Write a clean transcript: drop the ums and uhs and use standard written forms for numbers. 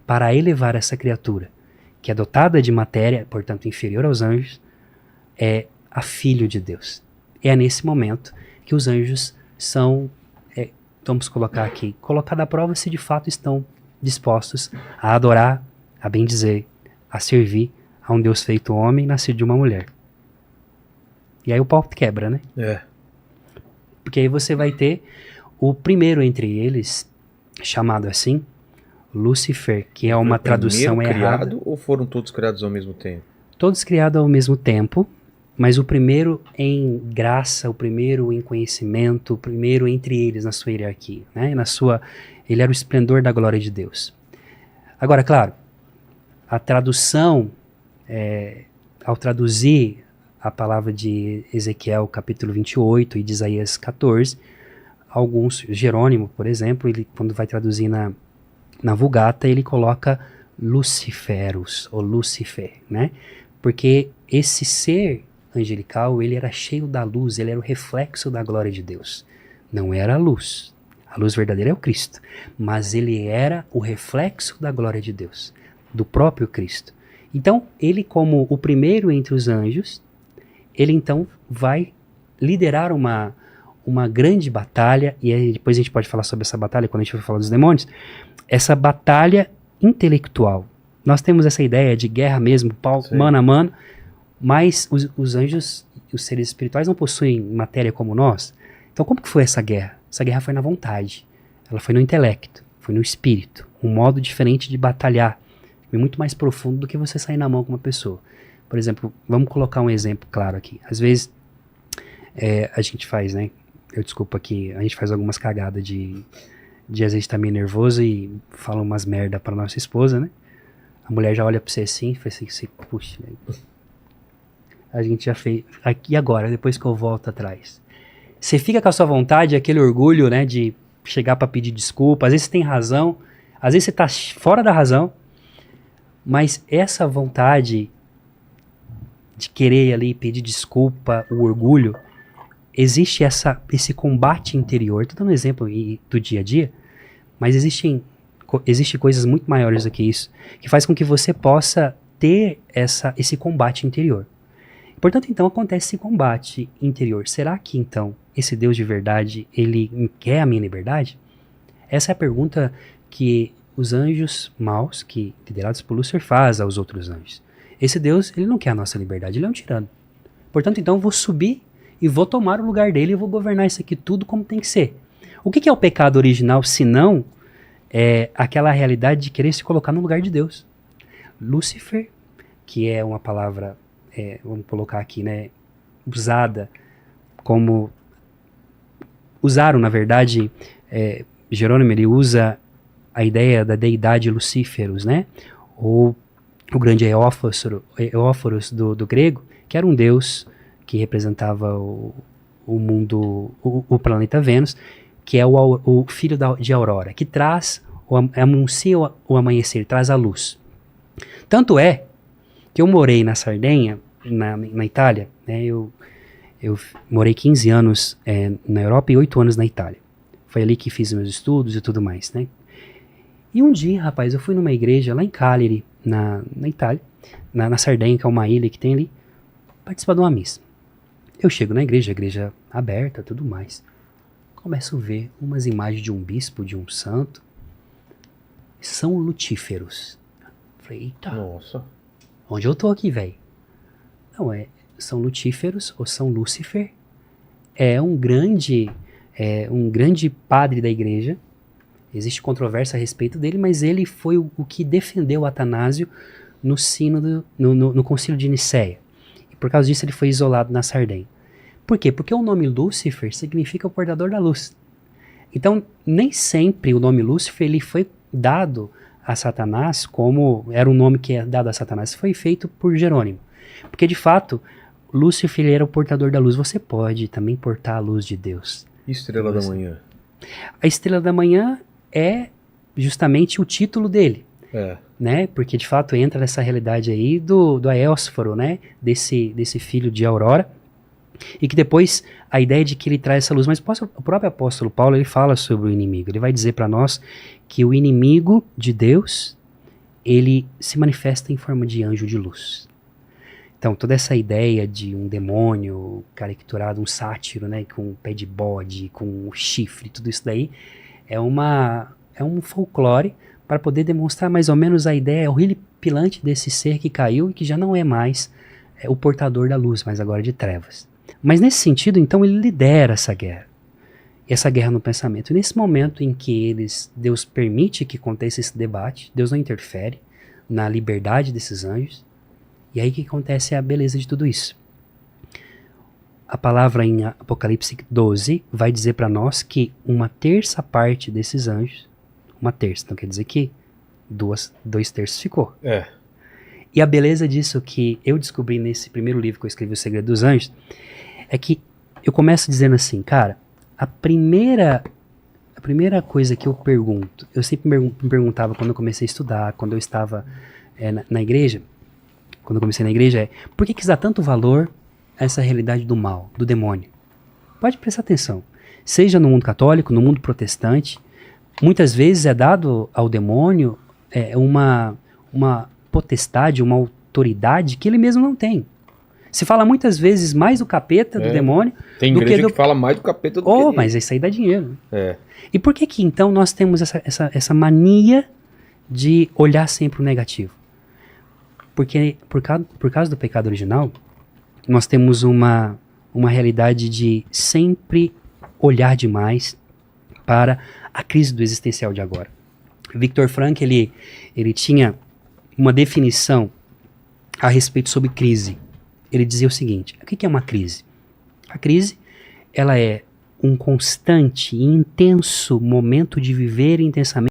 para elevar essa criatura, que é dotada de matéria, portanto inferior aos anjos, é a filho de Deus. É nesse momento que os anjos são, vamos colocar aqui, colocar à prova se de fato estão dispostos a adorar, a bendizer, a servir a um Deus feito homem, nascido de uma mulher. E aí o pau quebra, né? Porque aí você vai ter o primeiro entre eles, chamado assim, Lúcifer, que é uma tradução errada. Criado ou foram todos criados ao mesmo tempo? Todos criados ao mesmo tempo, mas o primeiro em graça, o primeiro em conhecimento, o primeiro entre eles na sua hierarquia, né? Ele era o esplendor da glória de Deus. Agora, claro, a tradução, ao traduzir a palavra de Ezequiel capítulo 28 e de Isaías 14, Jerônimo, por exemplo, ele, quando vai traduzir na Vulgata, ele coloca Luciferus, ou Lúcifer, né? Porque esse ser angelical, ele era cheio da luz, ele era o reflexo da glória de Deus. Não era a luz verdadeira é o Cristo, mas ele era o reflexo da glória de Deus, do próprio Cristo. Então, ele como o primeiro entre os anjos, ele então vai liderar uma grande batalha, e aí depois a gente pode falar sobre essa batalha quando a gente for falar dos demônios, essa batalha intelectual. Nós temos essa ideia de guerra mesmo, mano a mano, mas os anjos, os seres espirituais não possuem matéria como nós. Então como que foi essa guerra? Essa guerra foi na vontade, ela foi no intelecto, foi no espírito, um modo diferente de batalhar, muito mais profundo do que você sair na mão com uma pessoa. Por exemplo, vamos colocar um exemplo claro aqui. Às vezes a gente faz, né? Desculpa aqui, a gente faz algumas cagadas de às vezes estar meio nervoso e fala umas merda pra nossa esposa, né? A mulher já olha pra você assim e fala assim, puxa, a gente já fez, aqui agora, depois que eu volto atrás. Você fica com a sua vontade, aquele orgulho, né, de chegar pra pedir desculpa, às vezes você tem razão, às vezes você tá fora da razão, mas essa vontade de querer ali pedir desculpa, o orgulho, existe esse combate interior. Estou dando um exemplo do dia a dia, mas existe coisas muito maiores do que isso, que faz com que você possa ter esse combate interior. Portanto, então, acontece esse combate interior. Será que, então, esse Deus de verdade, ele quer a minha liberdade? Essa é a pergunta que os anjos maus, que liderados por Lúcifer, faz aos outros anjos. Esse Deus, ele não quer a nossa liberdade, ele é um tirano. Portanto, então, eu vou subir e vou tomar o lugar dele e vou governar isso aqui tudo como tem que ser. O que é o pecado original, se não aquela realidade de querer se colocar no lugar de Deus? Lúcifer, que é uma palavra, vamos colocar aqui, né, usada como... Usaram, na verdade, Jerônimo, ele usa a ideia da deidade Lucíferos, né? Ou o grande Eóforos do grego, que era um deus que representava o mundo, o planeta Vênus, que é o filho de Aurora, que anuncia o amanhecer, traz a luz. Tanto é que eu morei na Sardenha, na Itália, né? Eu morei 15 anos na Europa e 8 anos na Itália. Foi ali que fiz meus estudos e tudo mais, né? E um dia, rapaz, eu fui numa igreja lá em Cagliari, na Itália, na Sardenha, que é uma ilha que tem ali, participar de uma missa. Eu chego na igreja, a igreja aberta, tudo mais. Começo a ver umas imagens de um bispo, de um santo. São lutíferos. Falei, eita. Nossa. Onde eu tô aqui, velho? Não, são lutíferos ou São Lúcifer. É um grande padre da igreja. Existe controvérsia a respeito dele, mas ele foi o que defendeu Atanásio no sínodo, no concílio de Nicéia. E por causa disso ele foi isolado na Sardenha. Por quê? Porque o nome Lúcifer significa o portador da luz. Então, nem sempre o nome Lúcifer ele foi dado a Satanás como era um nome que é dado a Satanás. Foi feito por Jerônimo. Porque, de fato, Lúcifer era o portador da luz. Você pode também portar a luz de Deus. Estrela da Manhã? A Estrela da Manhã é justamente o título dele. Né? Porque, de fato, entra nessa realidade aí do Eósforo, né? Desse filho de Aurora. E que depois a ideia de que ele traz essa luz, mas o próprio apóstolo Paulo ele fala sobre o inimigo, ele vai dizer para nós que o inimigo de Deus ele se manifesta em forma de anjo de luz. Então, toda essa ideia de um demônio caricaturado, um sátiro, né, com um pé de bode, com um chifre, tudo isso daí é um folclore para poder demonstrar mais ou menos a ideia horripilante desse ser que caiu e que já não é mais o portador da luz, mas agora de trevas. Mas nesse sentido, então, ele lidera essa guerra. Essa guerra no pensamento. E nesse momento em que Deus permite que aconteça esse debate, Deus não interfere na liberdade desses anjos. E aí que acontece a beleza de tudo isso. A palavra em Apocalipse 12 vai dizer para nós que uma terça parte desses anjos, uma terça, então quer dizer que 2/3 ficou. É. E a beleza disso que eu descobri nesse primeiro livro que eu escrevi, O Segredo dos Anjos, é que eu começo dizendo assim, cara, a primeira coisa que eu pergunto, eu sempre me perguntava quando eu comecei a estudar, quando eu estava na igreja, quando eu comecei na igreja, é por que se dá tanto valor a essa realidade do mal, do demônio? Pode prestar atenção. Seja no mundo católico, no mundo protestante, muitas vezes é dado ao demônio uma potestade, uma autoridade que ele mesmo não tem. Se fala muitas vezes mais do capeta, do demônio, tem do igreja que que fala mais do capeta do que mas isso aí dá dinheiro. É. E por que então nós temos essa mania de olhar sempre o negativo? Porque por causa do pecado original, nós temos uma realidade de sempre olhar demais para a crise do existencial de agora. Victor Frankl, ele tinha uma definição a respeito sobre crise. Ele dizia o seguinte, o que é uma crise? A crise, ela é um constante e intenso momento de viver intensamente